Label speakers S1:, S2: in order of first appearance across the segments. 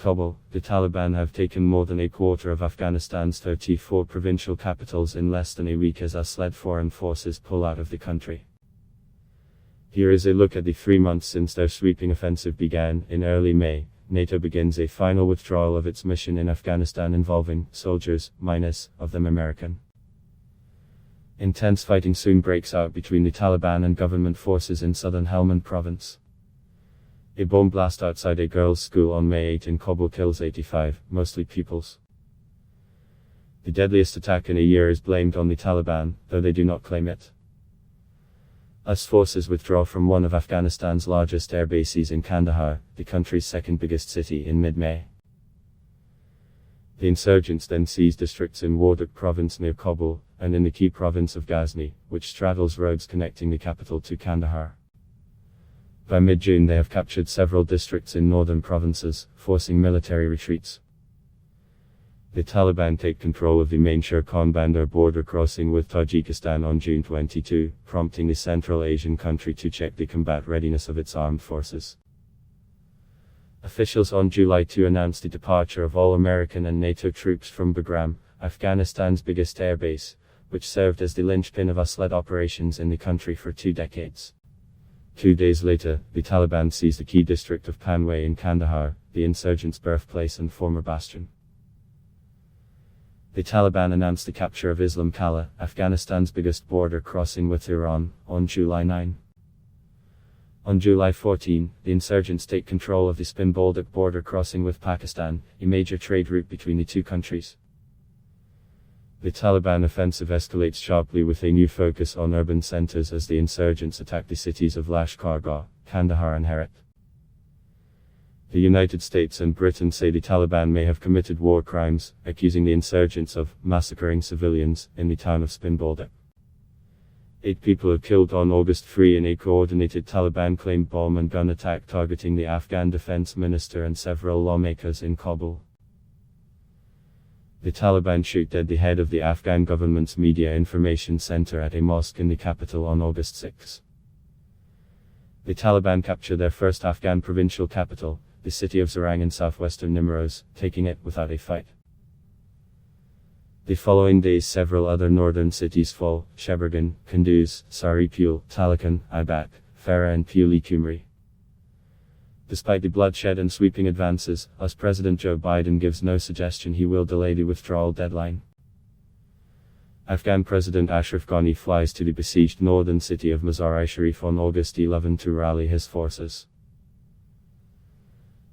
S1: KABUL, the Taliban have taken more than a quarter of Afghanistan's 34 provincial capitals in less than a week as Assad foreign forces pull out of the country. Here is a look at the 3 months since their sweeping offensive began. In early May, NATO begins a final withdrawal of its mission in Afghanistan involving soldiers, of them American. Intense fighting soon breaks out between the Taliban and government forces in southern Helmand province. A bomb blast outside a girls' school on May 8 in Kabul kills 85, mostly pupils. The deadliest attack in a year is blamed on the Taliban, though they do not claim it. US forces withdraw from one of Afghanistan's largest air bases in Kandahar, the country's second biggest city, in mid-May. The insurgents then seize districts in Wardak province near Kabul, and in the key province of Ghazni, which straddles roads connecting the capital to Kandahar. By mid-June they have captured several districts in northern provinces, forcing military retreats. The Taliban take control of the main Sher-Khan-Bandar border crossing with Tajikistan on June 22, prompting the Central Asian country to check the combat readiness of its armed forces. Officials on July 2 announced the departure of all American and NATO troops from Bagram, Afghanistan's biggest airbase, which served as the linchpin of US-led operations in the country for 2 decades. 2 days later, the Taliban seized the key district of Panjwai in Kandahar, the insurgents' birthplace and former bastion. The Taliban announced the capture of Islam Kala, Afghanistan's biggest border crossing with Iran, on July 9. On July 14, the insurgents take control of the Spin-Boldak border crossing with Pakistan, a major trade route between the two countries. The Taliban offensive escalates sharply with a new focus on urban centers as the insurgents attack the cities of Lashkar-Gah, Kandahar and Herat. The United States and Britain say the Taliban may have committed war crimes, accusing the insurgents of massacring civilians in the town of Spin-Boldak. 8 people are killed on August 3 in a coordinated Taliban-claimed bomb and gun attack targeting the Afghan defense minister and several lawmakers in Kabul. The Taliban shoot dead the head of the Afghan government's media information center at a mosque in the capital on August 6. The Taliban capture their first Afghan provincial capital, the city of Zarang in southwestern Nimroz, taking it without a fight. The following days several other northern cities fall: Sheberghan, Kunduz, Saripul, Taloqan, Ibak, Farah and Puli Kumri. Despite the bloodshed and sweeping advances, US President Joe Biden gives no suggestion he will delay the withdrawal deadline. Afghan President Ashraf Ghani flies to the besieged northern city of Mazar-i-Sharif on August 11 to rally his forces.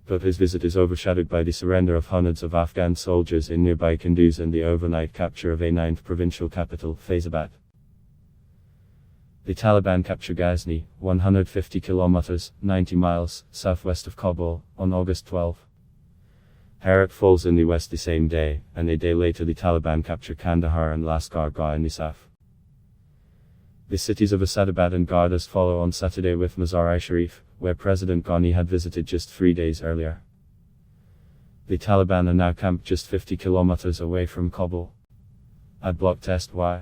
S1: But his visit is overshadowed by the surrender of hundreds of Afghan soldiers in nearby Kunduz and the overnight capture of a 9th provincial capital, Faizabad. The Taliban capture Ghazni, 150 kilometers, 90 miles, southwest of Kabul, on August 12. Herat falls in the west the same day, and a day later the Taliban capture Kandahar and Lashkar-Gah in the south. The cities of Asadabad and Gardas follow on Saturday with Mazar-i-Sharif, where President Ghani had visited just 3 days earlier. The Taliban are now camped just 50 kilometers away from Kabul. Adblock test Y.